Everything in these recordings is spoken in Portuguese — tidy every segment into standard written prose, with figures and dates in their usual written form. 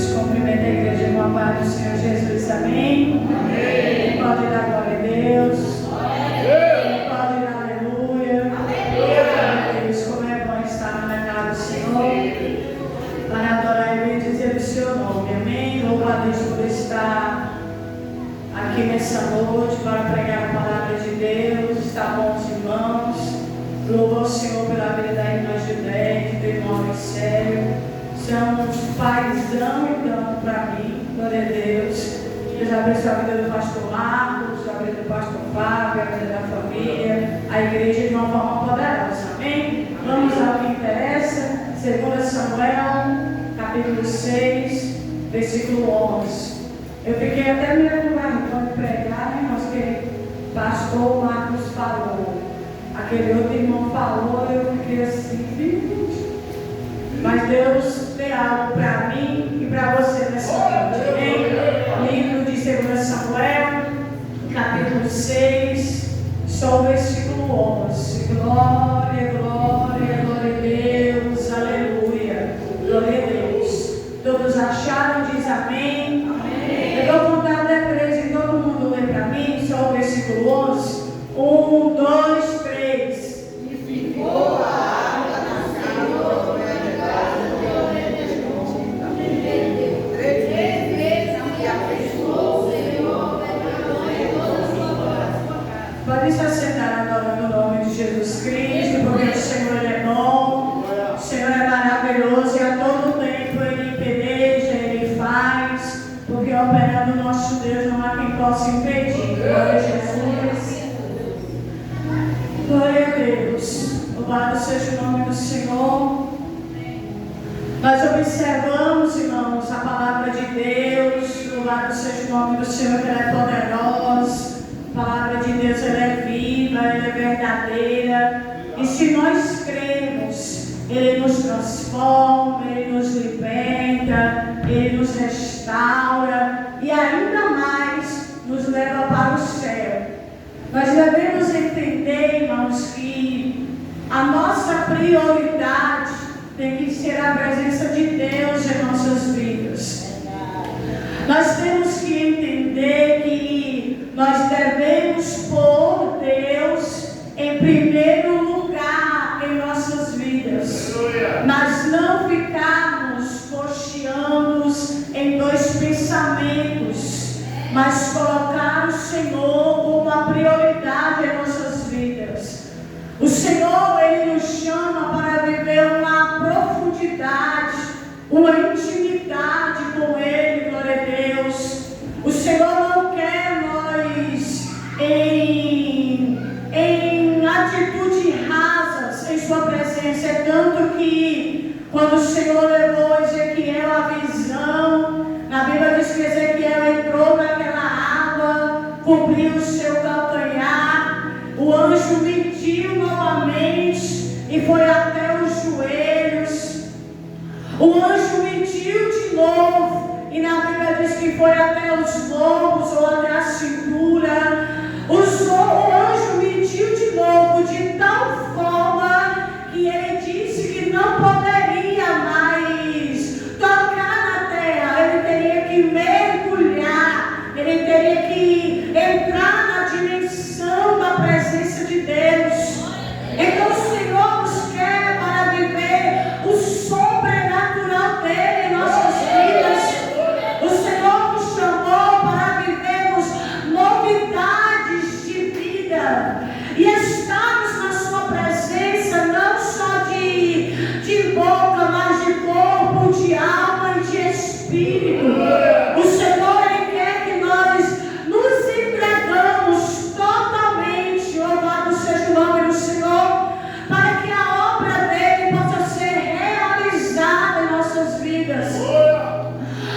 Deus. Cumprimenta a igreja com a paz do Senhor Jesus. Amém? Amém. Pode dar glória a Deus. Pode dar aleluia. Amém. Deus, como é bom estar na casa do Senhor. Para adorar e bendizer o seu nome. Amém. Louva a Deus por estar aqui nessa noite para pregar a palavra de Deus. Está bom, os irmãos. Louva ao Senhor pela vida da irmã Judete, do irmão Marcelo. São um paizão então para mim, glória a Deus. Deus abençoe a vida do pastor Marcos, a vida do pastor Fábio, a vida da família, a igreja de uma forma poderosa. Amém? Vamos ao que interessa. 2 Samuel, capítulo 6, versículo 11. Eu fiquei até meio lugar de pregar, né? Mas que pastor Marcos falou. Aquele outro irmão falou, eu fiquei assim, mas Deus tem algo para mim e para você nessa noite. Amém? Livro de 2 Samuel, capítulo 6, só o versículo 11. Glória, glória, glória a Deus, aleluia, glória a Deus. Todos acharam? Diz amém. Amém. Eu dou vontade da igreja e todo mundo lê para mim, só o versículo 11. 1, 2, 3. E ficou a água na Senhor, três vezes e abençoou o Senhor toda a sua casa. Pode se assentar agora no nome de Jesus Cristo, porque o Senhor Ele é bom, o Senhor é maravilhoso e a todo tempo Ele peleja, Ele faz, porque operando o nosso Deus não há quem possa impedir. Glória a Jesus. Glória a Deus. Louvado seja o nome do Senhor. Nós observamos, irmãos, a palavra de Deus. Louvado seja o nome do Senhor, que ela é poderosa. A palavra de Deus, ela é viva, ela é verdadeira. E se nós cremos, Ele nos transforma, Ele nos liberta, Ele nos restaura e ainda mais nos leva para o céu. Nós devemos entender, irmãos, que a nossa prioridade tem que ser a presença de Deus em nossas vidas. Nós temos que entender que nós devemos pôr Deus em primeiro lugar em nossas vidas. Mas não ficarmos cocheando em dois pensamentos, mas colocar o Senhor como a prioridade em nossas vidas. O Senhor, Ele nos chama para viver uma profundidade, uma intimidade com Ele, glória a Deus. O Senhor não quer nós em atitude rasas em Sua presença. É tanto que quando o Senhor levou Ezequiel à visão, na Bíblia diz que Ezequiel entrou naquela água, cobriu o seu calcanhar, o anjo mediu novamente e foi até os joelhos. O anjo mediu de novo e na Bíblia diz que foi até os lombos ou até a cintura. O anjo mediu de novo de tal forma que ele disse que não poderia mais tocar na terra. Ele teria que mergulhar, ele teria que entrar na dimensão da presença de Deus. Então o Senhor nos quer para viver o sobrenatural dele em nossas vidas. O Senhor nos chamou para vivermos novidades de vida e estarmos na Sua presença, não só de boca, mas de corpo, de alma e de espírito. O Senhor, Ele quer que nós nos entregamos totalmente, louvado seja o nome do Senhor, para que a obra dele possa ser realizada em nossas vidas.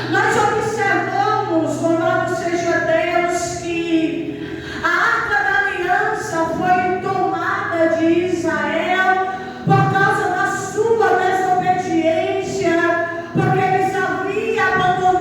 Nós observamos, louvado seja Deus, que a Arca da Aliança foi tomada de Israel por causa da sua desobediência, porque eles haviam abandonado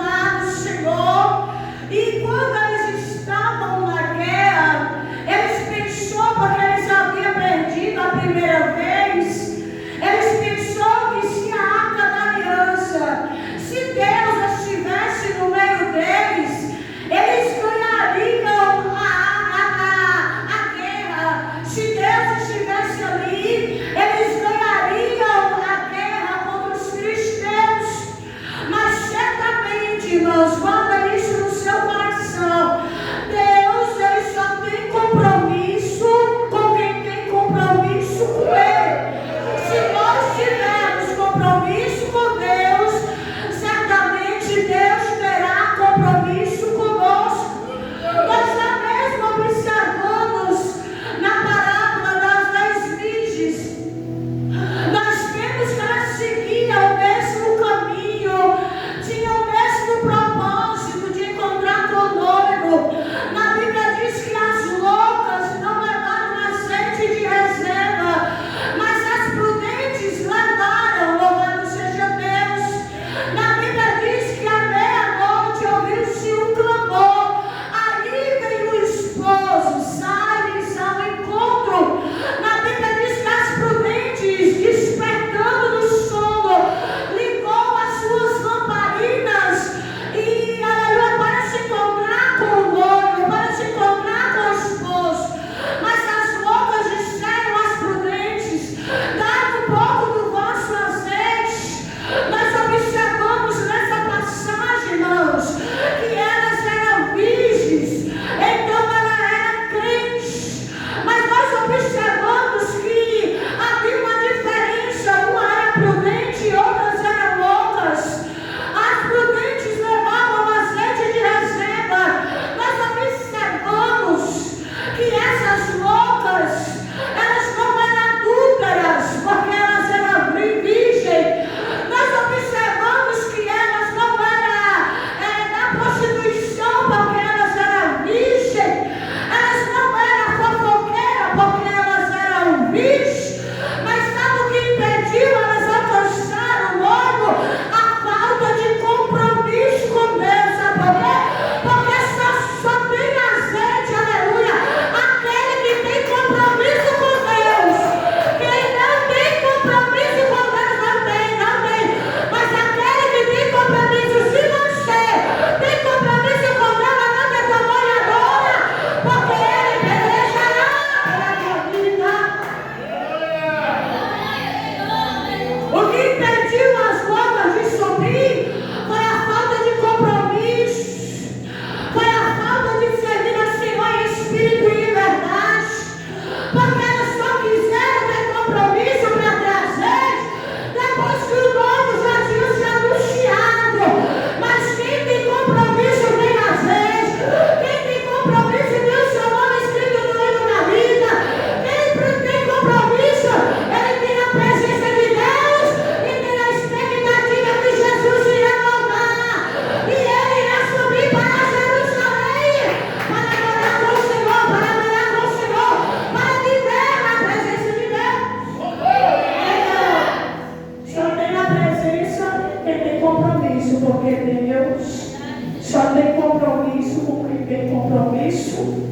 compromisso, porque Deus só tem compromisso com quem tem compromisso.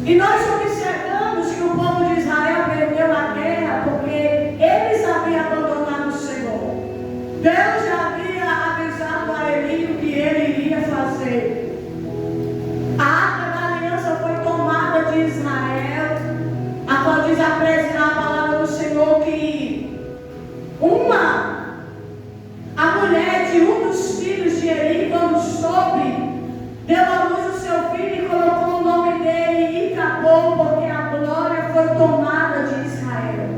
E nós observamos que o povo de Israel perdeu a guerra porque eles haviam abandonado o Senhor. Deus já havia avisado a Eli o que ele iria fazer. A arca da aliança foi tomada de Israel, a qual diz a palavra do Senhor que a mulher de um dos filhos de Eli, quando soube, deu à luz o seu filho e colocou o nome dele Icabod, porque a glória foi tomada de Israel.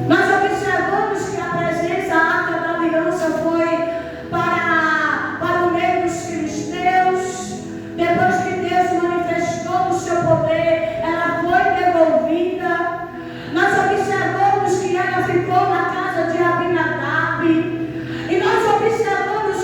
Nós observamos que a presença, a arca da aliança foi para o meio dos filisteus. Depois que Deus manifestou o seu poder, ela foi devolvida. Nós observamos que ela ficou na casa de Abinadab. E nós observamos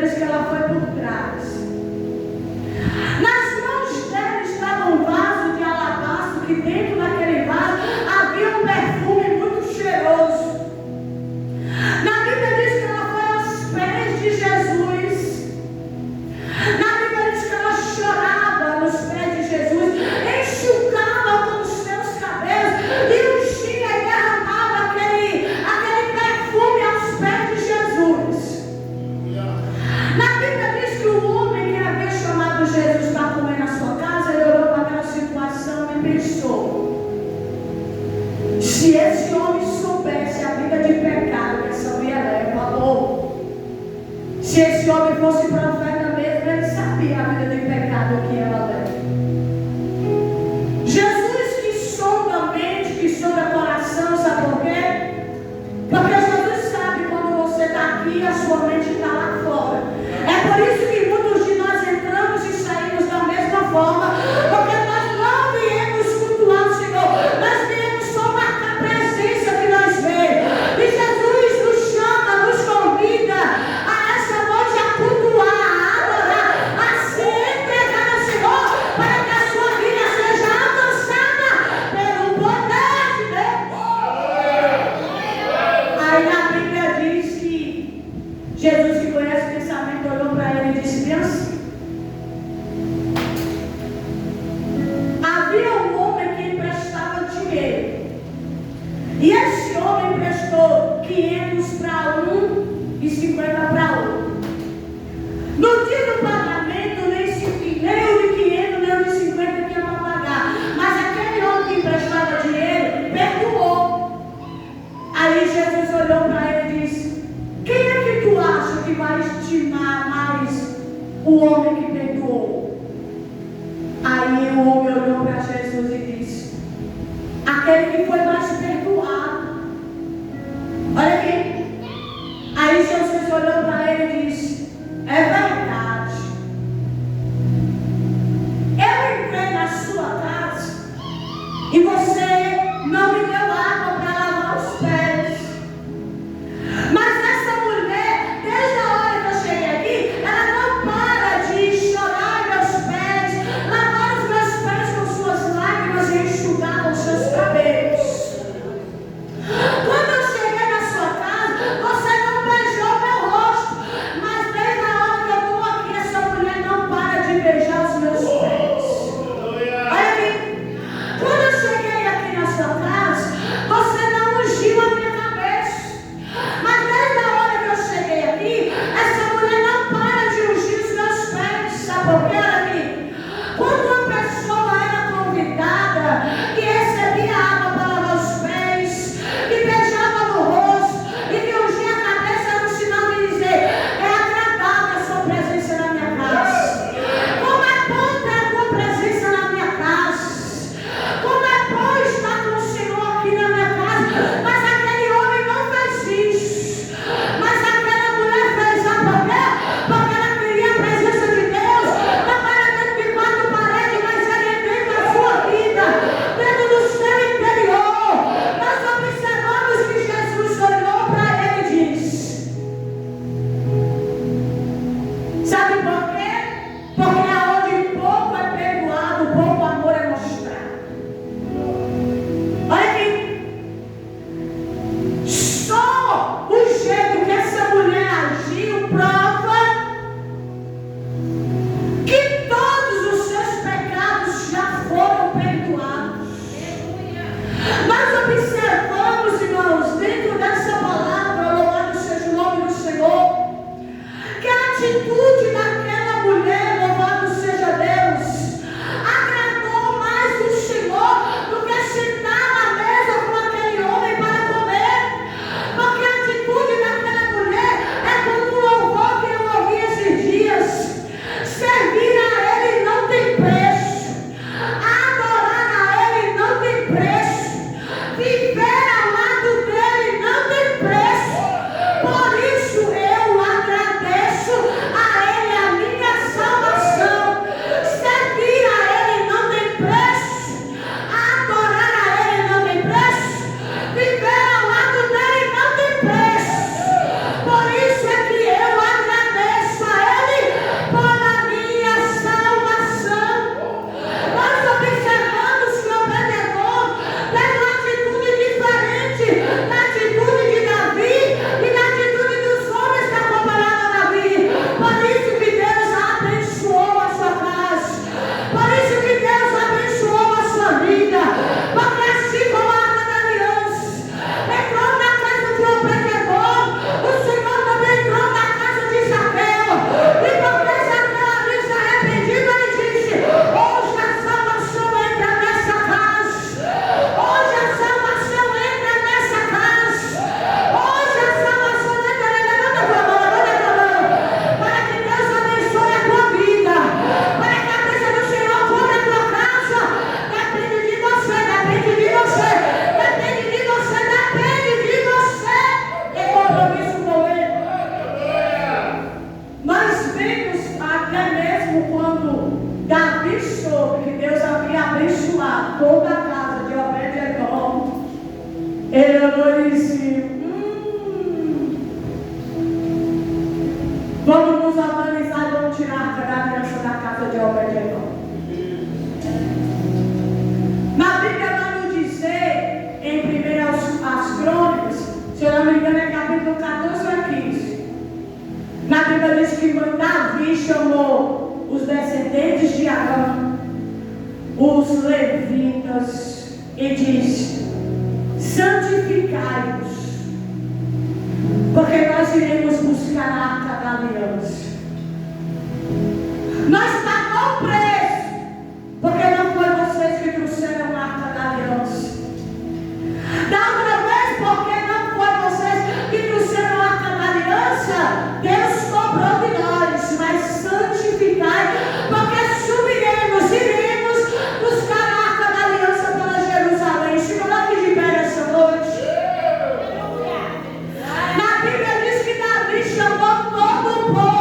diz que ela foi por trás. Nas mãos dela estava um vaso de alabastro, que dentro daquele vaso havia um perfume muito cheiroso. Na Bíblia diz que ela foi aos pés de Jesus. Na Bíblia diz que ela chorava nos pés de Jesus, enxugava com os seus cabelos e ungia e derramava aquele perfume aos pés de Jesus. Na Bíblia diz que o homem que havia chamado Jesus para comer na sua casa, ele olhou para aquela situação e pensou: se esse homem soubesse a vida de pecado que essa mulher leva, ou se esse homem fosse profeta mesmo, ele sabia a vida de pecado que ela leva. Jesus que sonda a mente, que sonda o coração, sabe por quê? Porque Jesus sabe quando você está aqui, a sua mente está lá fora. É por isso que muitos de nós entramos e saímos da mesma forma, porque nós não viemos cultuar o Senhor, nós viemos só marcar a presença que nós vemos. E Jesus nos chama, nos convida a essa noite a cultuar, a adorar, a se entregar ao Senhor, para que a sua vida seja alcançada pelo poder de Deus. Aí na Bíblia diz que Jesus, que conhece o pensamento, olhou para ele e disse bem assim: havia um homem que emprestava dinheiro, e esse homem emprestou 500 para um e 50 para outro. No dia do pagamento, nem o de 500 nem o de 50 tinha para pagar, mas aquele homem que emprestava dinheiro perdoou. Aí Jesus olhou para ele e disse: quem é que tu acha que vai estimar mais o homem que perdoou? Aí o homem olhou para Jesus e disse: aquele que foi mais perdoado. Olha aqui. Aí Jesus olhou para ele e disse: é verdade. Eu entrei na sua casa e você não me deu água para lavar os pés. Mas essa mulher, desde a hora que eu cheguei aqui, ela não para de chorar meus pés, lavar os meus pés com suas lágrimas e enxugar os seus cabelos. Quando eu cheguei na sua casa, você não beijou meu rosto, mas desde a hora que eu estou aqui, essa mulher não para de beijar os meus pés. Olha aqui. Quando eu cheguei aqui na sua casa, você não ungiu a minha cabeça. Mas desde a hora que eu cheguei aqui, essa mulher não para de ungir os meus pés. Sabe por quê? Olha aqui. Quando uma pessoa era convidada e recebia água para lavar os pés, e beijava no rosto, e que ungia a cabeça, era um sinal de dizer: é agradável a sua presença na minha casa. Como é bom ter a tua presença na minha casa. Como é bom estar com o Senhor aqui na minha casa. Mas aquele homem não fez isso. Mas aquela mulher fez, sabe por quê? Porque ela queria a presença de Deus. Não era dentro de quatro paredes, mas era dentro da sua vida, dentro do seu interior. Nós observamos que Jesus olhou para ele e disse: sabe por quê? Porque aonde pouco é perdoado, pouco amor é mostrado. Olha aqui. Só o jeito que essa mulher agiu prova que todos os seus pecados já foram perdoados. Nós observamos, irmãos, dentro dessa palavra, louvado seja o nome do Senhor, que a atitude daquela mulher, louvado seja Deus, agradou mais o Senhor do que sentar na mesa com aquele homem para comer. Porque a atitude daquela mulher é como um louvor que eu ouvi esses dias: servir a Ele não tem preço, adorar a Ele não tem preço, viver ao lado dele não tem preço. Por isso eu agradeço a toda a casa de Obed-Edom, ele olhou e disse: vamos nos organizar e vamos tirar a arca da aliança da casa de Obed-Edom. Na Bíblia vai nos dizer, em 1 Crônicas, se eu não me engano é capítulo 14 a 15, na Bíblia diz que Davi chamou os descendentes de Arão, os levitas, e disse: santificai-vos, porque nós iremos buscar a arca da aliança. Nós pagamos o preço, porque não foi vocês que trouxeram a arca da aliança. Da outra vez, porque não foi vocês que trouxeram a arca da aliança, Deus cobrou de nós, mas santificai, porque subiremos, iremos buscar a arca da aliança para Jerusalém. Se coloque de pé nessa noite. Na Bíblia diz que Davi chamou todo o povo.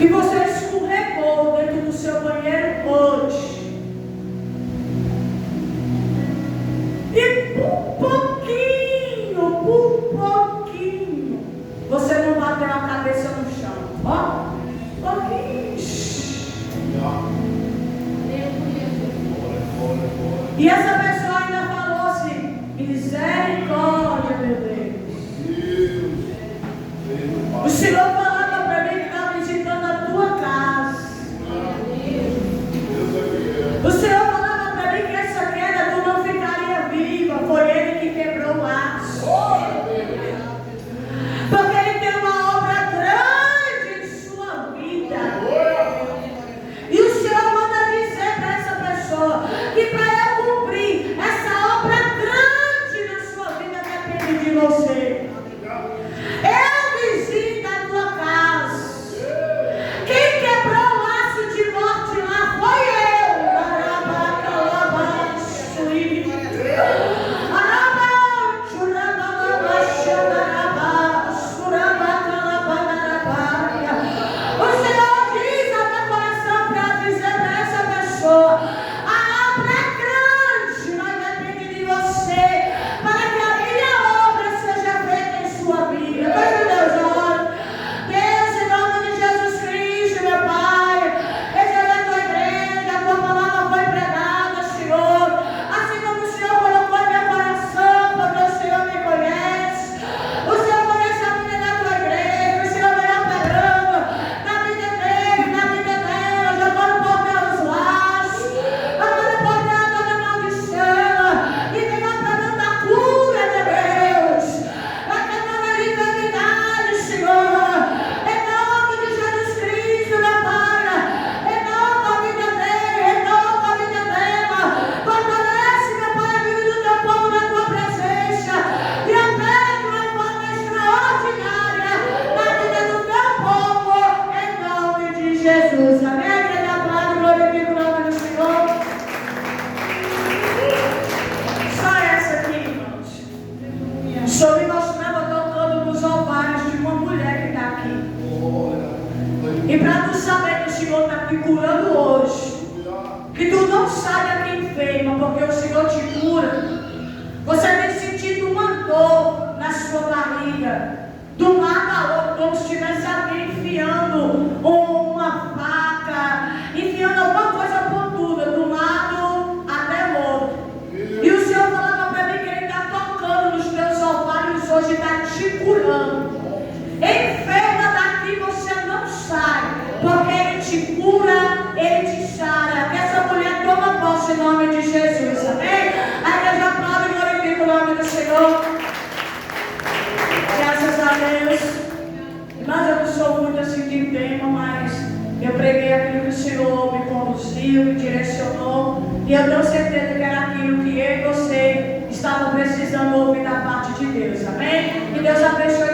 que você escorregou dentro do seu banheiro hoje. E por pouquinho, você não bateu a cabeça no chão. Ó, pouquinho. E essa pessoa ainda falou assim: misericórdia, meu Deus. O Senhor falava para mim que estava visitando a tua casa. O Senhor falava para mim que essa queda tu não ficaria viva. Foi Ele que quebrou o laço. Porque Ele tem uma obra grande em sua vida. E o Senhor manda dizer para essa pessoa que para eu cumprir essa obra grande na sua vida depende de você. Eu visito a tua casa. Quem quebrou o laço de morte lá foi eu. O Senhor diz ao meu coração para dizer para essa pessoa: a obra é grande, mas depende de você, para que a minha obra seja feita em sua vida. Feche meus olhos. Deus, em nome de Jesus Cristo, meu Pai, essa é a tua igreja, a tua palavra foi pregada, Senhor. Assim como o Senhor colocou em meu coração, porque o Senhor me conhece. O Senhor conhece a vida da tua igreja, o Senhor vem operando na vida dele, na vida dela. Jogando por meus laços, jogando por meio toda maldição, e vem operando a cura, meu Deus. Vai quebrando a enfermidade, Senhor. Em nome de Jesus Cristo, meu Pai. Renova a vida dele, renova a vida dela. Fortalece, meu Pai, a vida do teu povo na tua presença. E opera de uma forma extraordinária na vida do teu povo, em nome de Jesus. Amém? Grande aplauso, glorifica o nome do Senhor. Só essa aqui, irmãos. O Senhor me mostrava tocando nos ovários de uma mulher que está aqui. E para tu saber que o Senhor está te curando hoje, que tu não sai daqui enferma, porque o Senhor te cura. Você tem sentido uma dor na sua barriga, do lado a outro, como se tivesse alguém enfiando uma faca, enfiando alguma coisa pontuda, do lado até o outro. E o Senhor falava para mim que Ele está tocando nos teus ovários hoje, está te curando. Enferma daqui você não sai, porque Ele te cura, Ele te sara. Que essa mulher toma posse em nome de Jesus, amém? A igreja aplaude e glorifica o nome do Senhor. Graças a Deus. Mas eu não sou muito assim de tema, mas eu preguei aquilo que o Senhor me conduziu, me direcionou, e eu tenho certeza que era aquilo que eu e você estavam precisando ouvir da parte de Deus, amém? Que Deus abençoe